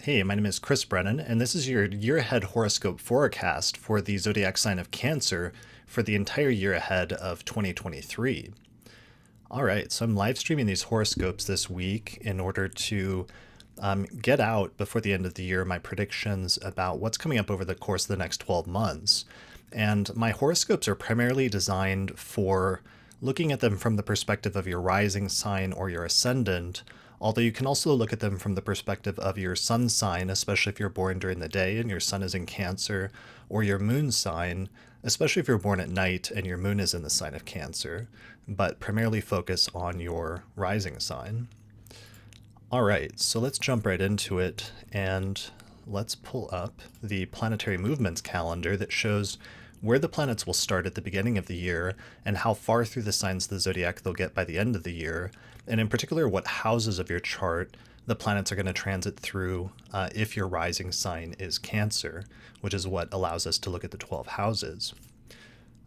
Hey, my name is Chris Brennan, and this is your year ahead horoscope forecast for the zodiac sign of Cancer for the entire year ahead of 2023. All right, so I'm live streaming these horoscopes this week in order to get out before the end of the year my predictions about what's coming up over the course of the next 12 months. And my horoscopes are primarily designed for looking at them from the perspective of your rising sign or your ascendant, although you can also look at them from the perspective of your sun sign, especially if you're born during the day and your sun is in Cancer, or your moon sign, especially if you're born at night and your moon is in the sign of Cancer, but primarily focus on your rising sign. All right, so let's jump right into it and let's pull up the planetary movements calendar that shows where the planets will start at the beginning of the year and how far through the signs of the zodiac they'll get by the end of the year, and in particular what houses of your chart the planets are going to transit through if your rising sign is Cancer, which is what allows us to look at the 12 houses.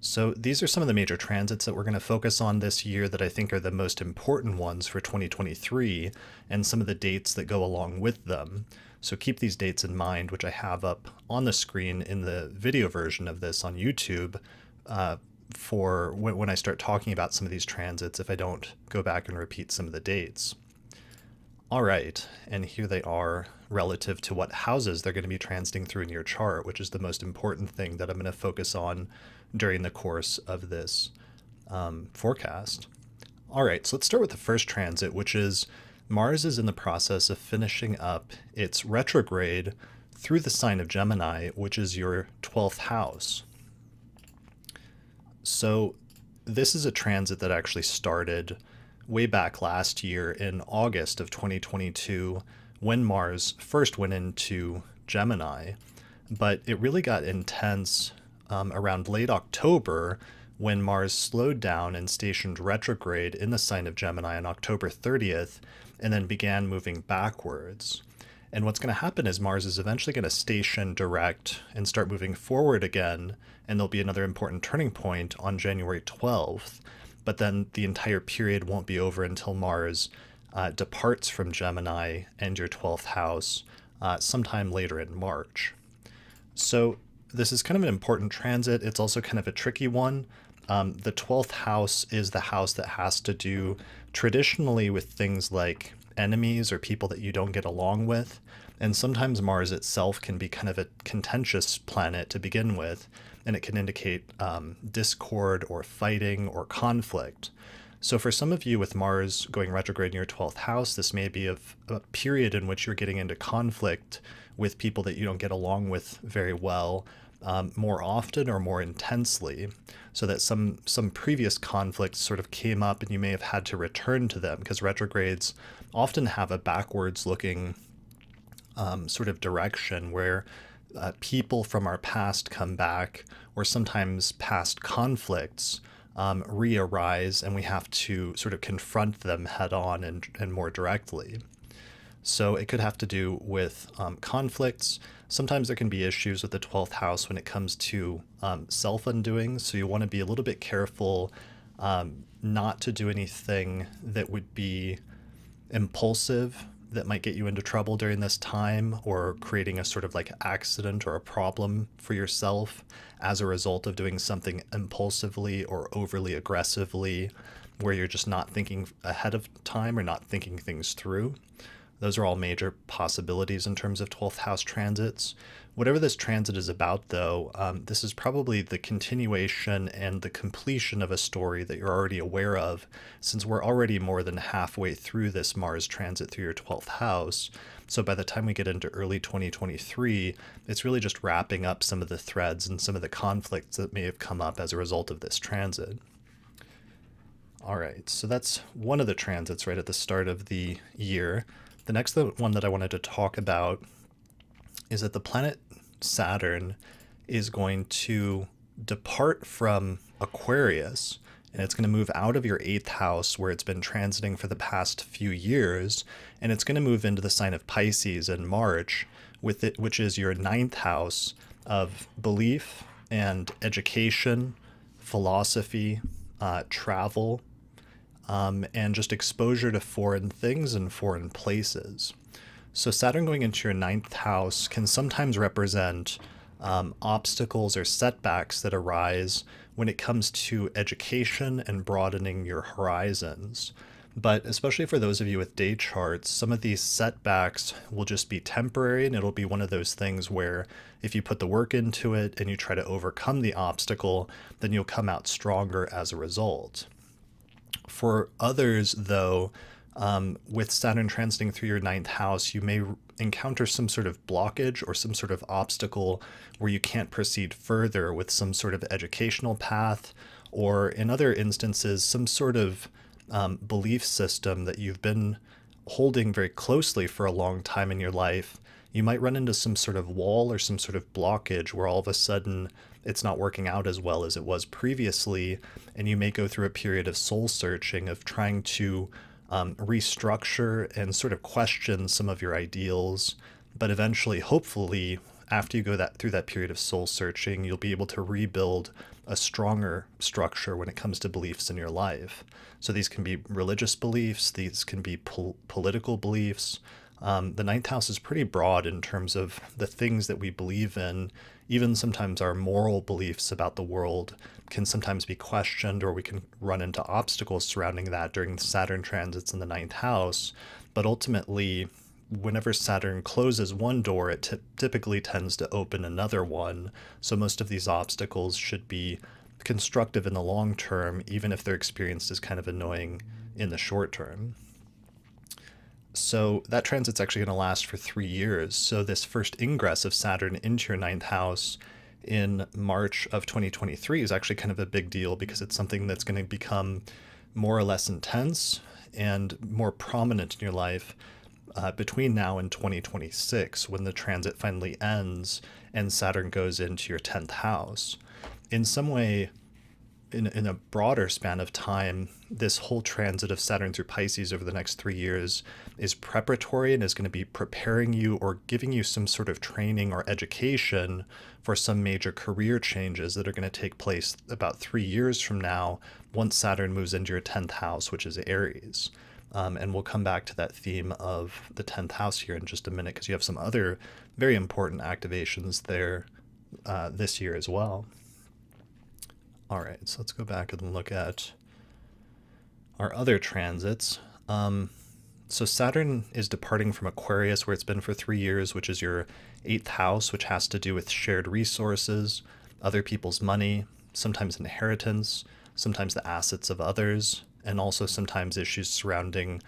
So these are some of the major transits that we're going to focus on this year that I think are the most important ones for 2023, and some of the dates that go along with them. So keep these dates in mind, which I have up on the screen in the video version of this on YouTube for when I start talking about some of these transits, if I don't go back and repeat some of the dates. All right, and here they are relative to what houses they're going to be transiting through in your chart, which is the most important thing that I'm going to focus on during the course of this forecast. All right, so let's start with the first transit, which is Mars is in the process of finishing up its retrograde through the sign of Gemini, which is your 12th house. So this is a transit that actually started way back last year in August of 2022 when Mars first went into Gemini, but it really got intense around late October when Mars slowed down and stationed retrograde in the sign of Gemini on October 30th and then began moving backwards. And what's going to happen is Mars is eventually going to station direct and start moving forward again, and there'll be another important turning point on January 12th. But then the entire period won't be over until Mars departs from Gemini and your 12th house sometime later in March. So this is kind of an important transit. It's also kind of a tricky one. The 12th house is the house that has to do traditionally with things like enemies or people that you don't get along with. And sometimes Mars itself can be kind of a contentious planet to begin with, and it can indicate discord or fighting or conflict. So for some of you with Mars going retrograde in your 12th house, this may be a period in which you're getting into conflict with people that you don't get along with very well, more often or more intensely, so that some previous conflicts sort of came up and you may have had to return to them, because retrogrades often have a backwards looking sort of direction where people from our past come back, or sometimes past conflicts re-arise and we have to sort of confront them head on and more directly. So it could have to do with conflicts. Sometimes there can be issues with the 12th house when it comes to self-undoing. So you want to be a little bit careful not to do anything that would be impulsive that might get you into trouble during this time, or creating a sort of like accident or a problem for yourself as a result of doing something impulsively or overly aggressively, where you're just not thinking ahead of time or not thinking things through. Those are all major possibilities in terms of 12th house transits. Whatever this transit is about, though, this is probably the continuation and the completion of a story that you're already aware of, since we're already more than halfway through this Mars transit through your 12th house. So by the time we get into early 2023, it's really just wrapping up some of the threads and some of the conflicts that may have come up as a result of this transit. All right, so that's one of the transits right at the start of the year. The next one that I wanted to talk about is that the planet Saturn is going to depart from Aquarius, and it's going to move out of your 8th house where it's been transiting for the past few years, and it's going to move into the sign of Pisces in March, which is your 9th house of belief and education, philosophy, travel, and just exposure to foreign things and foreign places. So Saturn going into your ninth house can sometimes represent obstacles or setbacks that arise when it comes to education and broadening your horizons. But especially for those of you with day charts, some of these setbacks will just be temporary, and it'll be one of those things where if you put the work into it and you try to overcome the obstacle, then you'll come out stronger as a result. For others, though, with Saturn transiting through your ninth house, you may encounter some sort of blockage or some sort of obstacle where you can't proceed further with some sort of educational path, or in other instances, some sort of belief system that you've been holding very closely for a long time in your life. You might run into some sort of wall or some sort of blockage where all of a sudden it's not working out as well as it was previously, and you may go through a period of soul searching, of trying to restructure and sort of question some of your ideals. But eventually, hopefully, after you go through that period of soul searching, you'll be able to rebuild a stronger structure when it comes to beliefs in your life. So these can be religious beliefs, these can be political beliefs. The ninth house is pretty broad in terms of the things that we believe in. Even sometimes our moral beliefs about the world can sometimes be questioned, or we can run into obstacles surrounding that during Saturn transits in the ninth house. But ultimately, whenever Saturn closes one door, it typically tends to open another one. So most of these obstacles should be constructive in the long term, even if they're experienced as kind of annoying in the short term. So that transit's actually going to last for 3 years. So this first ingress of Saturn into your ninth house in March of 2023 is actually kind of a big deal, because it's something that's going to become more or less intense and more prominent in your life between now and 2026, when the transit finally ends and Saturn goes into your 10th house. In some way, in a broader span of time, this whole transit of Saturn through Pisces over the next 3 years is preparatory and is going to be preparing you or giving you some sort of training or education for some major career changes that are going to take place about 3 years from now, once Saturn moves into your 10th house, which is Aries. And we'll come back to that theme of the 10th house here in just a minute, because you have some other very important activations there this year as well. All right, so let's go back and look at our other transits. So Saturn is departing from Aquarius, where it's been for 3 years, which is your 8th house, which has to do with shared resources, other people's money, sometimes inheritance, sometimes the assets of others, and also sometimes issues surrounding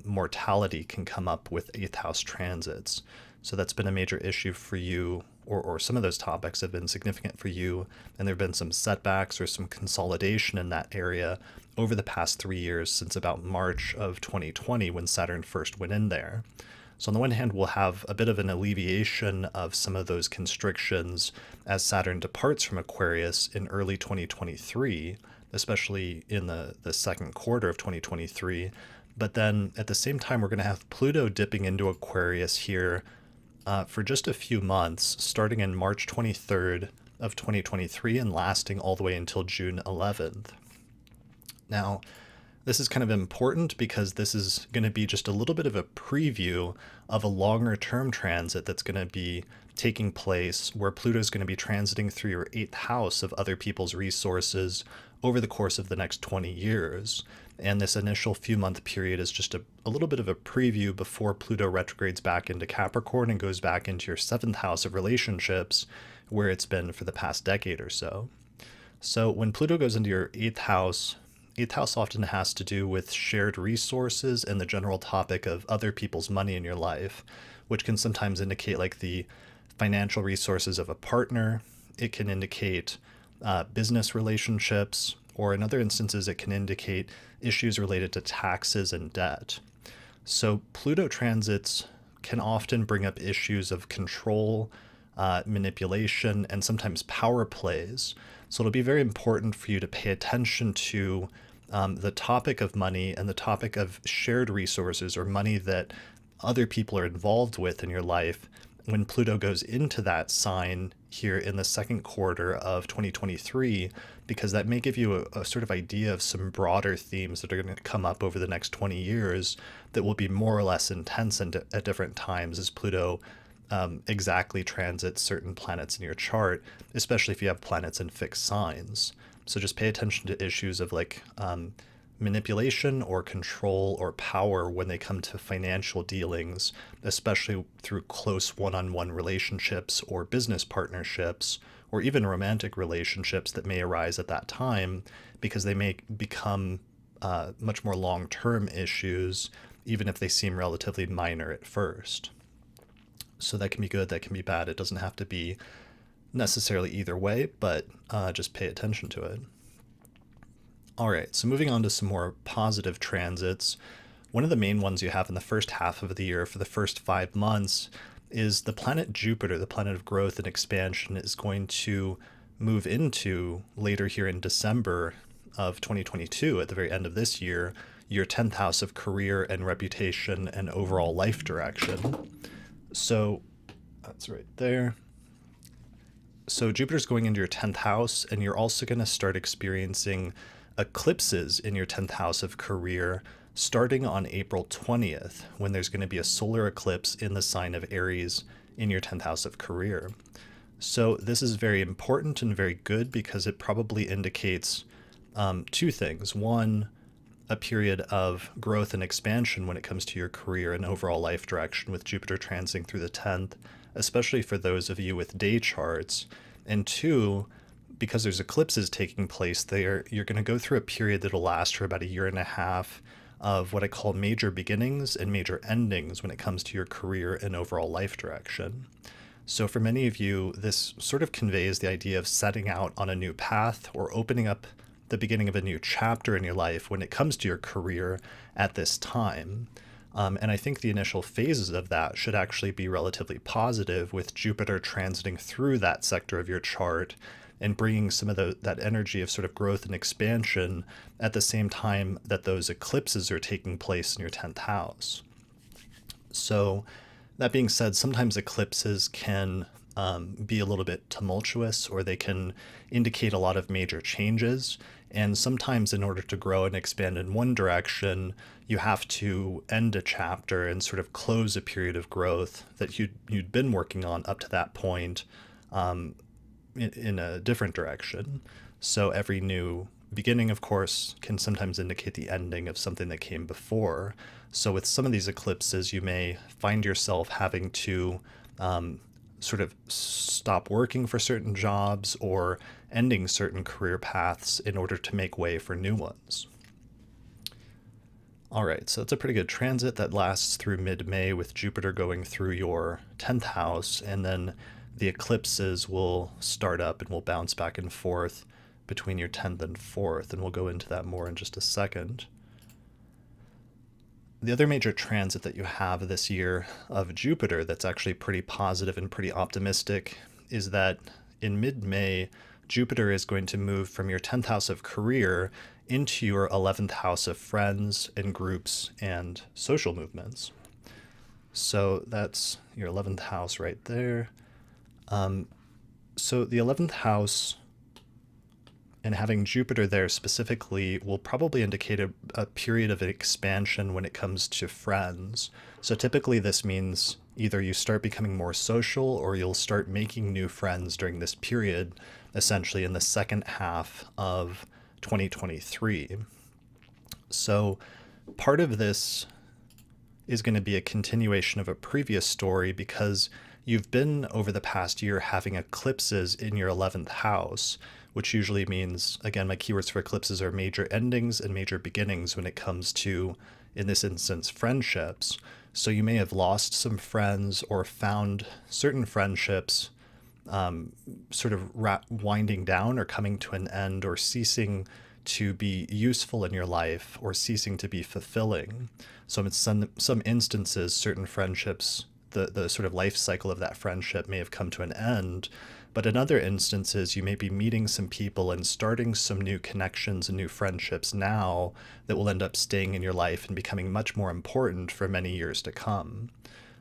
mortality can come up with 8th house transits. So that's been a major issue for you, or some of those topics have been significant for you, and there have been some setbacks or some consolidation in that area over the past 3 years, since about March of 2020, when Saturn first went in there. So on the one hand, we'll have a bit of an alleviation of some of those constrictions as Saturn departs from Aquarius in early 2023, especially in the second quarter of 2023. But then at the same time, we're going to have Pluto dipping into Aquarius here for just a few months, starting in March 23rd of 2023 and lasting all the way until June 11th. Now, this is kind of important because this is going to be just a little bit of a preview of a longer term transit that's going to be taking place, where Pluto is going to be transiting through your 8th house of other people's resources over the course of the next 20 years. And this initial few month period is just a little bit of a preview before Pluto retrogrades back into Capricorn and goes back into your 7th house of relationships, where it's been for the past decade or so. So when Pluto goes into your 8th house often has to do with shared resources and the general topic of other people's money in your life, which can sometimes indicate like the financial resources of a partner. It can indicate business relationships, or in other instances, it can indicate issues related to taxes and debt. So Pluto transits can often bring up issues of control, manipulation, and sometimes power plays. So it'll be very important for you to pay attention to the topic of money and the topic of shared resources, or money that other people are involved with in your life, when Pluto goes into that sign here in the second quarter of 2023, because that may give you a sort of idea of some broader themes that are going to come up over the next 20 years that will be more or less intense at different times as Pluto exactly transits certain planets in your chart, especially if you have planets in fixed signs. So just pay attention to issues of like manipulation or control or power when they come to financial dealings, especially through close one-on-one relationships or business partnerships, or even romantic relationships that may arise at that time, because they may become much more long-term issues, even if they seem relatively minor at first. So that can be good, that can be bad. It doesn't have to be necessarily either way, but just pay attention to it. All right, so moving on to some more positive transits. One of the main ones you have in the first half of the year for the first 5 months is the planet Jupiter, the planet of growth and expansion, is going to move into later here in December of 2022, at the very end of this year, your 10th house of career and reputation and overall life direction. So that's right there. So Jupiter's going into your 10th house, and you're also going to start experiencing eclipses in your 10th house of career starting on April 20th, when there's going to be a solar eclipse in the sign of Aries in your 10th house of career. So this is very important and very good because it probably indicates two things. One, a period of growth and expansion when it comes to your career and overall life direction with Jupiter transiting through the 10th, especially for those of you with day charts. And two, because there's eclipses taking place there, you're going to go through a period that'll last for about 1.5 years of what I call major beginnings and major endings when it comes to your career and overall life direction. So for many of you, this sort of conveys the idea of setting out on a new path or opening up the beginning of a new chapter in your life when it comes to your career at this time. And I think the initial phases of that should actually be relatively positive, with Jupiter transiting through that sector of your chart and bringing some of that energy of sort of growth and expansion at the same time that those eclipses are taking place in your 10th house. So that being said, sometimes eclipses can be a little bit tumultuous, or they can indicate a lot of major changes. And sometimes in order to grow and expand in one direction, you have to end a chapter and sort of close a period of growth that you'd been working on up to that point in a different direction. So every new beginning, of course, can sometimes indicate the ending of something that came before. So with some of these eclipses, you may find yourself having to sort of stop working for certain jobs or ending certain career paths in order to make way for new ones. All right, so it's a pretty good transit that lasts through mid-May, with Jupiter going through your 10th house, and then the eclipses will start up and will bounce back and forth between your 10th and 4th, and we'll go into that more in just a second. The other major transit that you have this year of Jupiter that's actually pretty positive and pretty optimistic is that in mid-May, Jupiter is going to move from your 10th house of career into your 11th house of friends and groups and social movements. So that's your 11th house right there. So the 11th house and having Jupiter there specifically will probably indicate a period of expansion when it comes to friends. So typically this means either you start becoming more social or you'll start making new friends during this period, essentially in the second half of 2023. So part of this is going to be a continuation of a previous story, because you've been over the past year having eclipses in your 11th house, which usually means, again, my keywords for eclipses are major endings and major beginnings when it comes to, in this instance, friendships. So you may have lost some friends or found certain friendships sort of winding down or coming to an end or ceasing to be useful in your life or ceasing to be fulfilling. So in some instances, certain friendships, the sort of life cycle of that friendship may have come to an end. But in other instances, you may be meeting some people and starting some new connections and new friendships now that will end up staying in your life and becoming much more important for many years to come.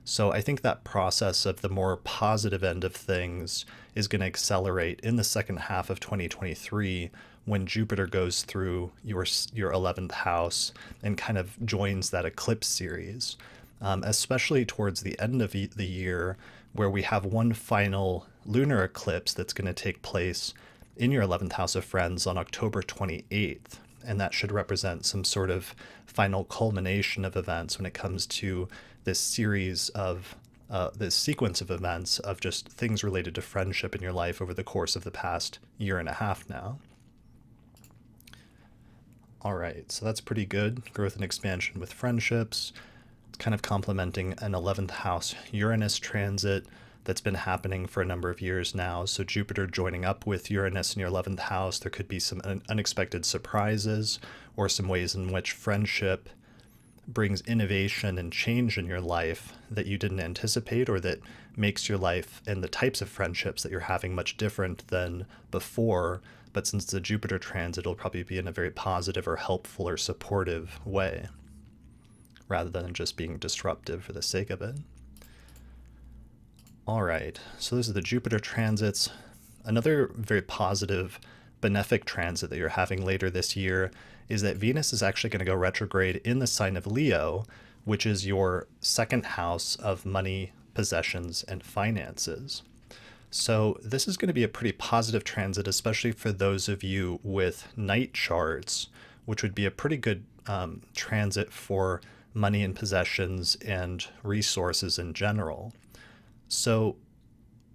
So I think that process of the more positive end of things is going to accelerate in the second half of 2023 when Jupiter goes through your 11th house and kind of joins that eclipse series, especially towards the end of the year, where we have one final lunar eclipse that's going to take place in your 11th house of friends on October 28th. And that should represent some sort of final culmination of events when it comes to this series of this sequence of events of just things related to friendship in your life over the course of the past year and a half now. All right, so that's pretty good. Growth and expansion with friendships. It's kind of complementing an 11th house Uranus transit that's been happening for a number of years now. So Jupiter joining up with Uranus in your 11th house, there could be some unexpected surprises or some ways in which friendship brings innovation and change in your life that you didn't anticipate, or that makes your life and the types of friendships that you're having much different than before. But since the Jupiter transit, it'll probably be in a very positive or helpful or supportive way, rather than just being disruptive for the sake of it. All right, so those are the Jupiter transits. Another very positive, benefic transit that you're having later this year is that Venus is actually going to go retrograde in the sign of Leo, which is your second house of money, possessions, and finances. So this is going to be a pretty positive transit, especially for those of you with night charts, which would be a pretty good transit for money and possessions and resources in general. So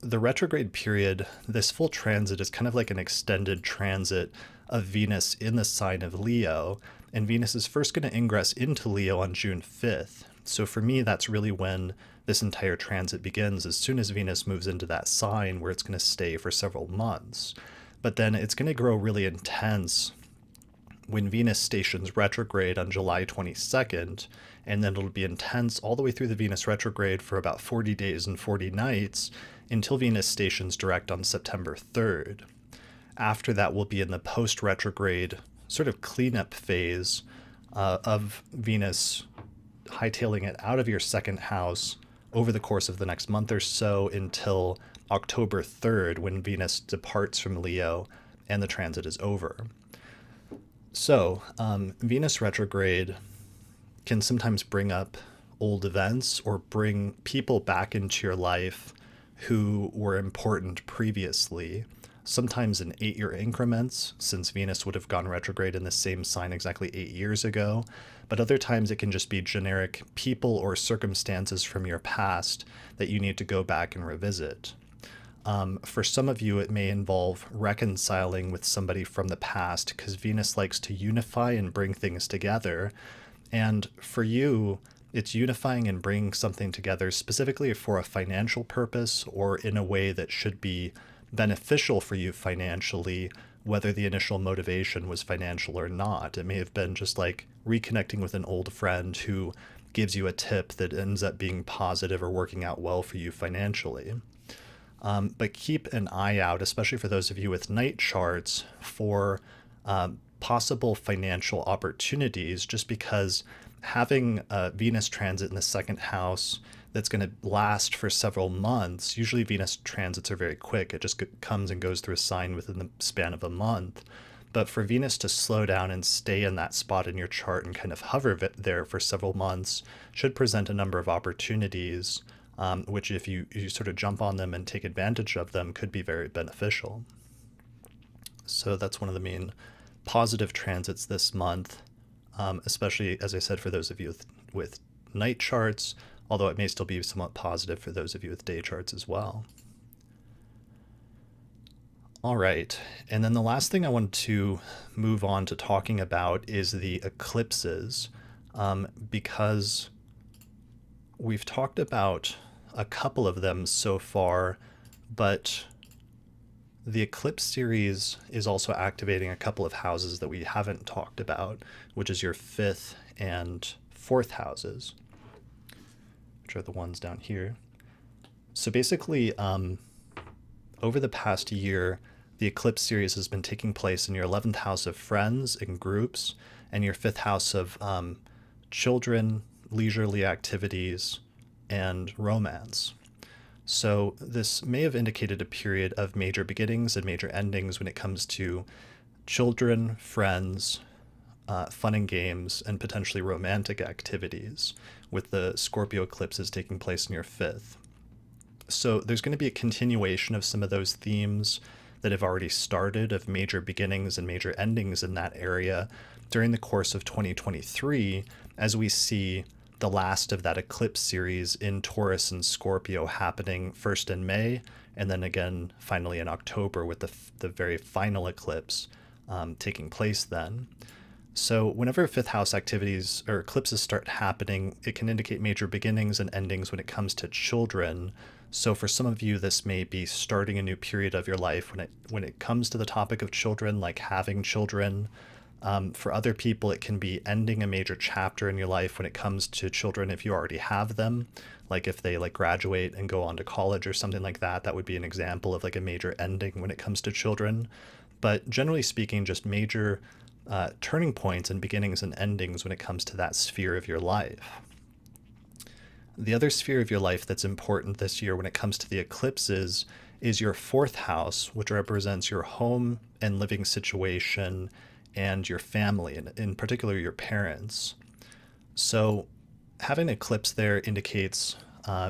the retrograde period, this full transit is kind of like an extended transit of Venus in the sign of Leo, and Venus is first going to ingress into Leo on June 5th. So for me, that's really when this entire transit begins, as soon as Venus moves into that sign, where it's going to stay for several months. But then it's going to grow really intense when Venus stations retrograde on July 22nd, and then it'll be intense all the way through the Venus retrograde for about 40 days and 40 nights until Venus stations direct on September 3rd. After that, we'll be in the post-retrograde sort of cleanup phase of Venus hightailing it out of your second house over the course of the next month or so until October 3rd, when Venus departs from Leo and the transit is over. So Venus retrograde can sometimes bring up old events or bring people back into your life who were important previously, sometimes in 8-year increments, since Venus would have gone retrograde in the same sign exactly 8 years ago. But other times it can just be generic people or circumstances from your past that you need to go back and revisit. For some of you, it may involve reconciling with somebody from the past, because Venus likes to unify and bring things together. And for you, it's unifying and bringing something together specifically for a financial purpose or in a way that should be beneficial for you financially, whether the initial motivation was financial or not. It may have been just like reconnecting with an old friend who gives you a tip that ends up being positive or working out well for you financially. But keep an eye out, especially for those of you with night charts, for possible financial opportunities, just because having a Venus transit in the second house that's going to last for several months, usually Venus transits are very quick. It just comes and goes through a sign within the span of a month. But for Venus to slow down and stay in that spot in your chart and kind of hover there for several months should present a number of opportunities, which if you sort of jump on them and take advantage of them, could be very beneficial. So that's one of the main positive transits this month, especially, as I said, for those of you with night charts, although it may still be somewhat positive for those of you with day charts as well. All right, and then the last thing I want to move on to talking about is the eclipses, because we've talked about a couple of them so far, but the eclipse series is also activating a couple of houses that we haven't talked about, which is your 5th and 4th houses, which are the ones down here. So basically, over the past year, the eclipse series has been taking place in your 11th house of friends and groups, and your 5th house of children, leisurely activities, and romance. So this may have indicated a period of major beginnings and major endings when it comes to children, friends, fun and games, and potentially romantic activities, with the Scorpio eclipses taking place in your fifth. So there's going to be a continuation of some of those themes that have already started, of major beginnings and major endings in that area during the course of 2023, as we see the last of that eclipse series in Taurus and Scorpio happening first in May, and then again finally in October with the very final eclipse taking place then. So whenever fifth house activities or eclipses start happening, it can indicate major beginnings and endings when it comes to children. So for some of you, this may be starting a new period of your life when it comes to the topic of children, like having children. For other people, it can be ending a major chapter in your life when it comes to children if you already have them. Like if they graduate and go on to college or something like that, that would be an example of a major ending when it comes to children. But generally speaking, just major turning points and beginnings and endings when it comes to that sphere of your life. The other sphere of your life that's important this year when it comes to the eclipses is your fourth house, which represents your home and living situation and your family, and in particular your parents. So having an eclipse there indicates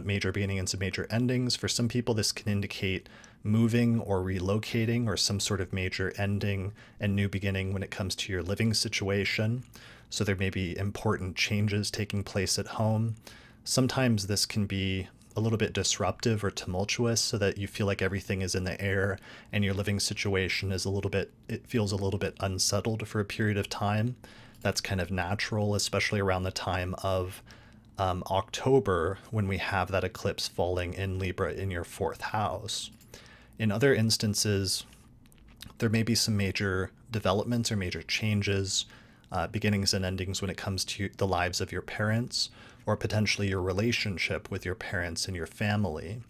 major beginnings and major endings. For some people, this can indicate moving or relocating or some sort of major ending and new beginning when it comes to your living situation. So there may be important changes taking place at home. Sometimes this can be a little bit disruptive or tumultuous, so that you feel like everything is in the air and your living situation is it feels a little bit unsettled for a period of time. That's kind of natural, especially around the time of October, when we have that eclipse falling in Libra in your fourth house. In other instances, there may be some major developments or major changes, beginnings and endings when it comes to the lives of your parents, or potentially your relationship with your parents and your family.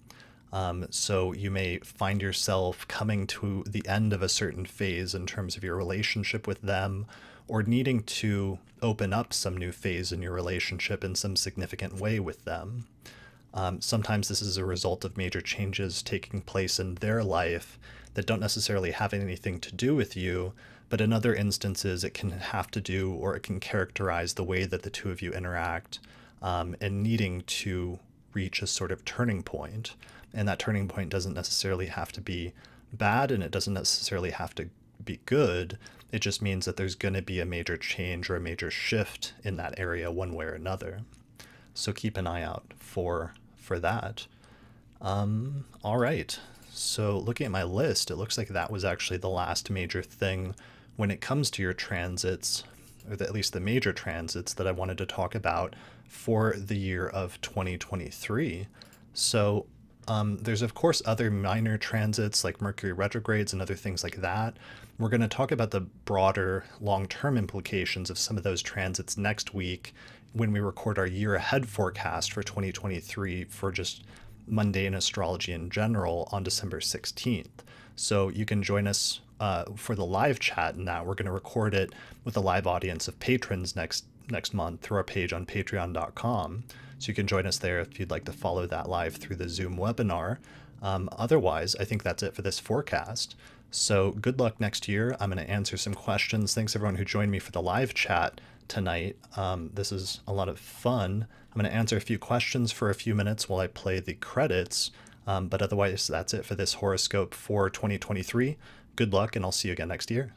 So you may find yourself coming to the end of a certain phase in terms of your relationship with them, or needing to open up some new phase in your relationship in some significant way with them. Sometimes this is a result of major changes taking place in their life that don't necessarily have anything to do with you, but in other instances it can have to do, or it can characterize the way that the two of you interact, and needing to reach a sort of turning point. And that turning point doesn't necessarily have to be bad, and it doesn't necessarily have to be good. It just means that there's going to be a major change or a major shift in that area one way or another. So keep an eye out for that. All right. So looking at my list, it looks like that was actually the last major thing when it comes to your transits, or at least the major transits that I wanted to talk about for the year of 2023. So there's of course other minor transits like Mercury retrogrades and other things like that. We're going to talk about the broader long-term implications of some of those transits next week when we record our year ahead forecast for 2023 for just mundane astrology in general on December 16th. So you can join us for the live chat in that. We're going to record it with a live audience of patrons next month through our page on patreon.com. So you can join us there if you'd like to follow that live through the Zoom webinar. Otherwise, I think that's it for this forecast. So good luck next year. I'm going to answer some questions. Thanks everyone who joined me for the live chat tonight. This is a lot of fun. I'm going to answer a few questions for a few minutes while I play the credits. But otherwise, that's it for this horoscope for 2023. Good luck, and I'll see you again next year.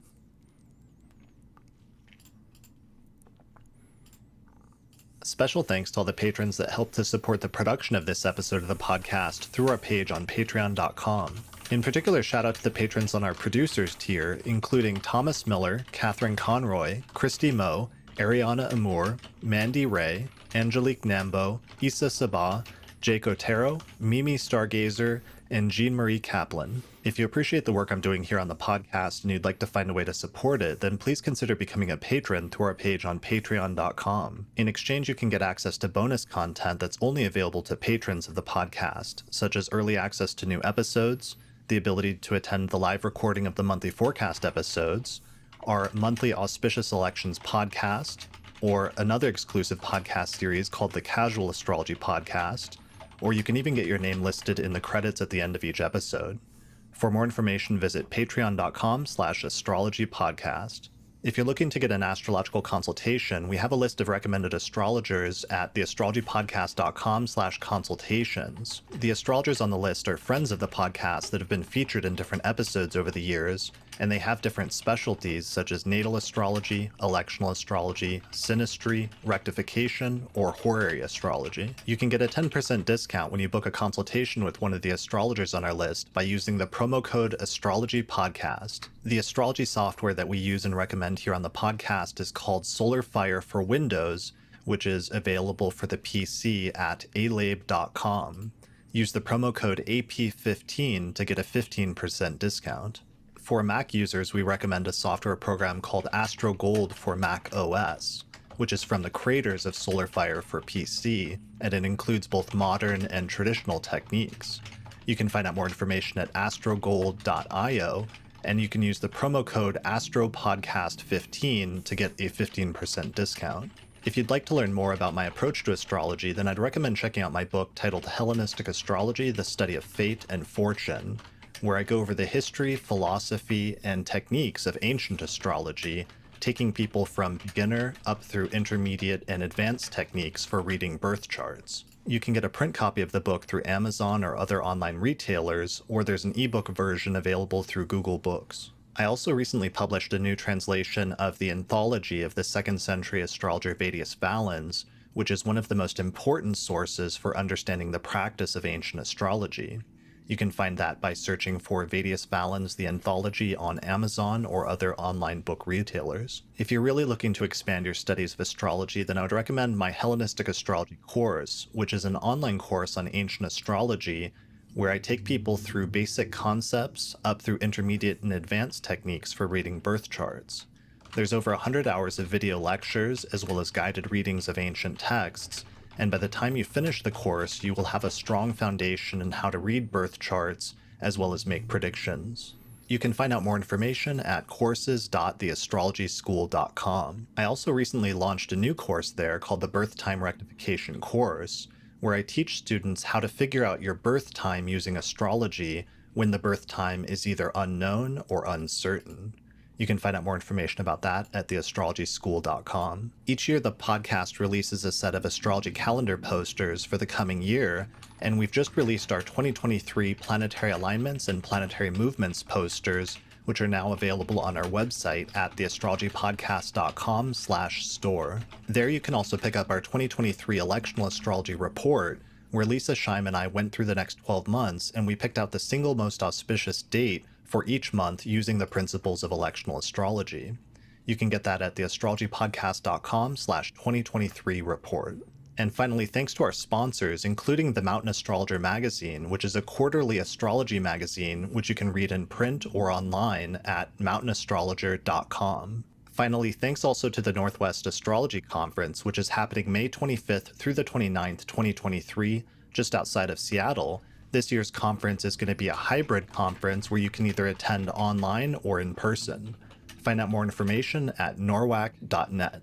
Special thanks to all the patrons that helped to support the production of this episode of the podcast through our page on patreon.com. In particular, shout out to the patrons on our producers tier, including Thomas Miller, Catherine Conroy, Christy Moe, Ariana Amour, Mandy Ray, Angelique Nambo, Issa Sabah, Jake Otero, Mimi Stargazer, and Jean-Marie Kaplan. If you appreciate the work I'm doing here on the podcast and you'd like to find a way to support it, then please consider becoming a patron through our page on patreon.com. In exchange, you can get access to bonus content that's only available to patrons of the podcast, such as early access to new episodes, the ability to attend the live recording of the monthly forecast episodes, our monthly auspicious elections podcast, or another exclusive podcast series called the Casual Astrology Podcast, or you can even get your name listed in the credits at the end of each episode. For more information, visit patreon.com/astrologypodcast. If you're looking to get an astrological consultation, we have a list of recommended astrologers at theastrologypodcast.com/consultations. The astrologers on the list are friends of the podcast that have been featured in different episodes over the years, and they have different specialties such as natal astrology, electional astrology, synastry, rectification, or horary astrology. You can get a 10% discount when you book a consultation with one of the astrologers on our list by using the promo code AstrologyPodcast. The astrology software that we use and recommend here on the podcast is called SolarFire for Windows, which is available for the PC at alabe.com. Use the promo code AP15 to get a 15% discount. For Mac users, we recommend a software program called AstroGold for Mac OS, which is from the creators of SolarFire for PC, and it includes both modern and traditional techniques. You can find out more information at astrogold.io, and you can use the promo code AstroPodcast15 to get a 15% discount. If you'd like to learn more about my approach to astrology, then I'd recommend checking out my book titled Hellenistic Astrology, The Study of Fate and Fortune, where I go over the history, philosophy, and techniques of ancient astrology, taking people from beginner up through intermediate and advanced techniques for reading birth charts. You can get a print copy of the book through Amazon or other online retailers, or there's an ebook version available through Google Books. I also recently published a new translation of the anthology of the 2nd century astrologer Vedius Valens, which is one of the most important sources for understanding the practice of ancient astrology. You can find that by searching for Vedius Valens, the anthology, on Amazon or other online book retailers. If you're really looking to expand your studies of astrology, then I would recommend my Hellenistic Astrology course, which is an online course on ancient astrology, where I take people through basic concepts up through intermediate and advanced techniques for reading birth charts. There's over 100 hours of video lectures, as well as guided readings of ancient texts, and by the time you finish the course, you will have a strong foundation in how to read birth charts, as well as make predictions. You can find out more information at courses.theastrologyschool.com. I also recently launched a new course there called the Birth Time Rectification course, where I teach students how to figure out your birth time using astrology when the birth time is either unknown or uncertain. You can find out more information about that at theastrologyschool.com. Each year, the podcast releases a set of astrology calendar posters for the coming year, and we've just released our 2023 planetary alignments and planetary movements posters, which are now available on our website at theastrologypodcast.com/store. There you can also pick up our 2023 electional astrology report, where Lisa Scheim and I went through the next 12 months, and we picked out the single most auspicious date for each month using the principles of electional astrology. You can get that at theastrologypodcast.com/2023 report. And finally, thanks to our sponsors, including the Mountain Astrologer magazine, which is a quarterly astrology magazine, which you can read in print or online at mountainastrologer.com. Finally, thanks also to the Northwest Astrology Conference, which is happening May 25th through the 29th, 2023, just outside of Seattle. This year's conference is going to be a hybrid conference where you can either attend online or in person. Find out more information at norwac.net.